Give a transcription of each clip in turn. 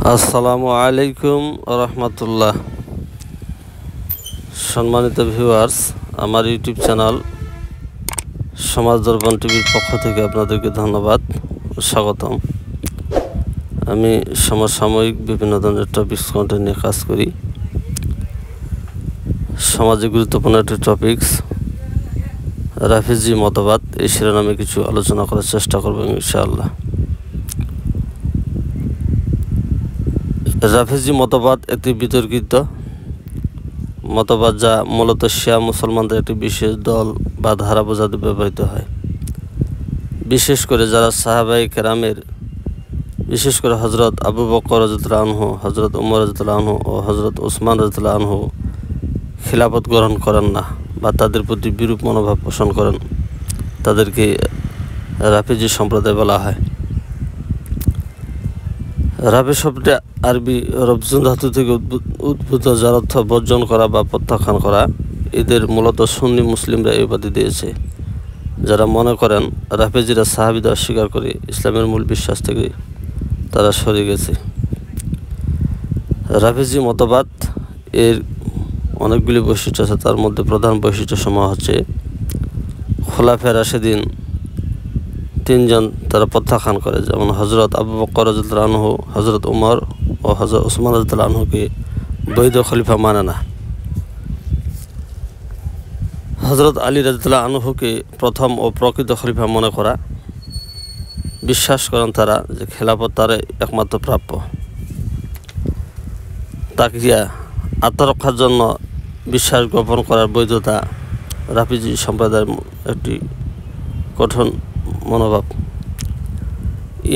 আসসালামু আলাইকুম রহমতুল্লাহ। সম্মানিত ভিউয়ার্স, আমার ইউটিউব চ্যানেল সমাজ দর্পণ টিভির পক্ষ থেকে আপনাদেরকে ধন্যবাদ ও স্বাগতম। আমি সমসাময়িক বিভিন্ন ধরনের টপিকস কন্টেন্ট নিয়ে কাজ করি। সমাজে গুরুত্বপূর্ণ একটি টপিকস রাফিজি মতবাদ, এই শিরোনামে কিছু আলোচনা করার চেষ্টা করব ইনশাআল্লাহ। রাফিজি মতবাদ একটি বিতর্কিত মতবাদ যা মূলত শিয়া মুসলমানদের একটি বিশেষ দল বা ধারা বোঝাতে ব্যবহৃত হয়। বিশেষ করে যারা সাহাবায়ে কেরামের, বিশেষ করে হজরত আবু বকর রাদিয়াল্লাহু আনহু, হজরত উমর রাদিয়াল্লাহু আনহু ও হজরত ওসমান রাদিয়াল্লাহু আনহু খিলাফত গ্রহণ করেন না বা তাদের প্রতি বিরূপ মনোভাব পোষণ করেন, তাদেরকে রাফিজি সম্প্রদায় বলা হয়। রাফি শব্দটি আরবি রবজুন ধাতু থেকে উদ্ভূত, যার অর্থ বর্জন করা বা প্রত্যাখ্যান করা। এদের মূলত সুন্নি মুসলিমরা এই উপাধি দিয়েছে, যারা মনে করেন রাফিজিরা সাহাবীদের অস্বীকার করে ইসলামের মূল বিশ্বাস থেকে তারা সরে গেছে। রাফিজি মতবাদ এর অনেকগুলি বৈশিষ্ট্য আছে, তার মধ্যে প্রধান বৈশিষ্ট্যসমূহ হচ্ছে খোলাফায়ে রাশিদিন তিনজন তারা প্রত্যাখ্যান করে, যেমন হজরত আবু বকর রাদিয়াল্লাহু আনহু, হজরত উমর ও হজরত ওসমান রাদিয়াল্লাহু আনহুকে বৈধ খলিফা মানে না। হজরত আলী রাদিয়াল্লাহু আনহুকে প্রথম ও প্রকৃত খলিফা মনে করা। বিশ্বাস করেন তারা যে খেলাফত তার একমাত্র প্রাপ্য। তাকিয়া আত্মরক্ষার জন্য বিশ্বাস গোপন করার বৈধতা রাফিজি সম্প্রদায়ের একটি কঠোর মনোভাব।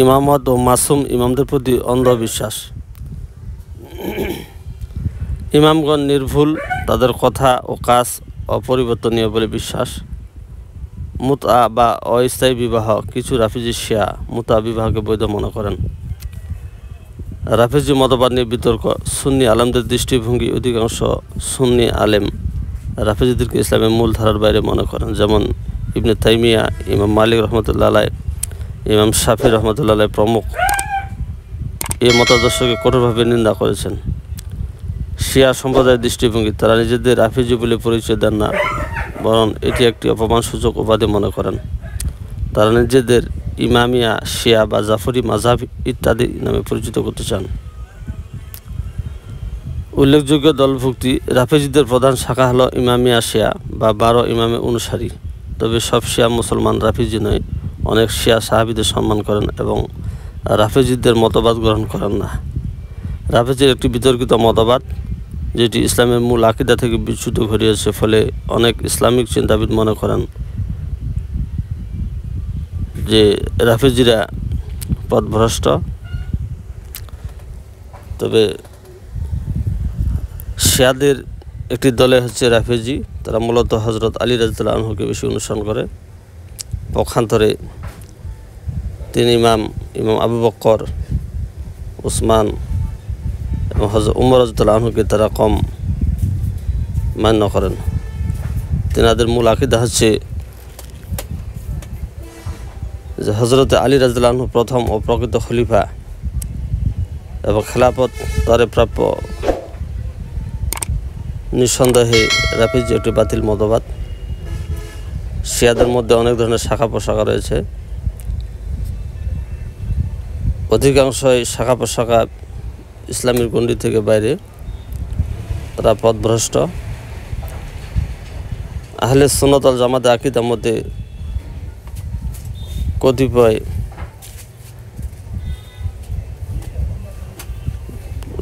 ইমামত ও মাসুম ইমামদের প্রতি অন্ধবিশ্বাস। ইমামগণ নির্ভুল, তাদের কথা ও কাজ অপরিবর্তনীয় বলে বিশ্বাস। মুতআ বা অস্থায়ী বিবাহ, কিছু রাফিজি শিয়া মুতআ বিবাহকে বৈধ মনে করেন। রাফিজি মতবাদ নিয়ে বিতর্ক। সুন্নি আলেমদের দৃষ্টিভঙ্গি, অধিকাংশ সুন্নি আলেম রাফিজিদেরকে ইসলামের মূল ধারার বাইরে মনে করেন, যেমন ইবনে তাইমিয়া, ইমাম মালিক রহমতুল্লাহ আলাইহ, ইমাম শাফি রহমতুল্লাহ আলাইহ প্রমুখ এই মতাদর্শকে কঠোরভাবে নিন্দা করেছেন। শিয়া সম্প্রদায়ের দৃষ্টিভঙ্গি, তারা নিজেদের রাফিজি বলে পরিচয় দেন না, বরং এটি একটি অপমানসূচক উপাধি মনে করেন। তারা নিজেদের ইমামিয়া শিয়া বা জাফরি মাযহাব ইত্যাদি নামে পরিচিত করতে চান। উল্লেখযোগ্য দলভুক্তি। রাফিজিদের প্রধান শাখা হলো ইমামিয়া শিয়া বা 12 ইমামের অনুসারী। তবে সব শিয়া মুসলমান রাফিজি নয়। অনেক শিয়া সাহাবীদের সম্মান করেন এবং রাফিজিদের মতবাদ গ্রহণ করেন না। রাফিজির একটি বিতর্কিত মতবাদ, যেটি ইসলামের মূল আকীদা থেকে বিচ্যুত ঘটিয়েছে, ফলে অনেক ইসলামিক চিন্তাবিদ মনে করেন যে রাফিজিরা পথভ্রষ্ট। তবে শিয়াদের একটি দলে হচ্ছে রাফিজি, তারা মূলত হজরত আলী রাদিয়াল্লাহু আনহুকে বেশি অনুসরণ করে। পক্ষান্তরে ইমাম আবু বকর, ওসমান এবং হজরত উমর রাদিয়াল্লাহু আনহুকে তারা কম মান্য করেন। তেনাদের মূল আকীদা হচ্ছে যে হজরত আলী রাদিয়াল্লাহু আনহু প্রথম ও প্রকৃত খলিফা এবং খেলাফত তারে প্রাপ্য। নিঃসন্দেহে রাফিজি একটি বাতিল মতবাদ। শিয়াদের মধ্যে অনেক ধরনের শাখা প্রশাখা রয়েছে, অধিকাংশই শাখা প্রশাখা ইসলামের গণ্ডি থেকে বাইরে, তারা পথভ্রষ্ট। আহলে সুন্নাত ওয়াল জামাতের আকীদার মধ্যে কতিপয়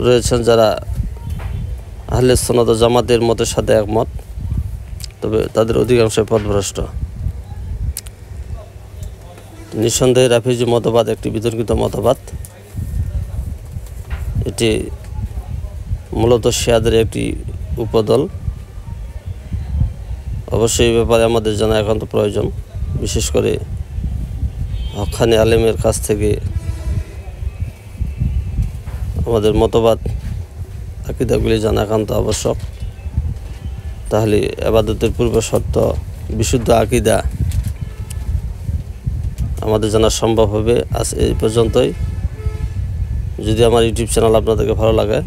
রয়েছেন যারা আহলে সুন্নাত ওয়াল জামাতের মতের সাথে একমত, তবে তাদের অধিকাংশ পথভ্রষ্ট। নিঃসন্দেহে রাফিজি মতবাদ একটি বিতর্কিত মতবাদ। এটি মূলত শিয়াদের একটি উপদল। অবশ্যই এই ব্যাপারে আমাদের জানা একান্ত প্রয়োজন, বিশেষ করে হক্কানি আলেমের কাছ থেকে আমাদের মতবাদ আকীদাগুলি জানা একান্ত আবশ্যক। তাহলে ইবাদতের পূর্ব শর্ত বিশুদ্ধ আকীদা আমাদের জানা সম্ভব হবে। আজ এই পর্যন্তই। যদি আমার ইউটিউব চ্যানেল আপনাদেরকে ভালো লাগে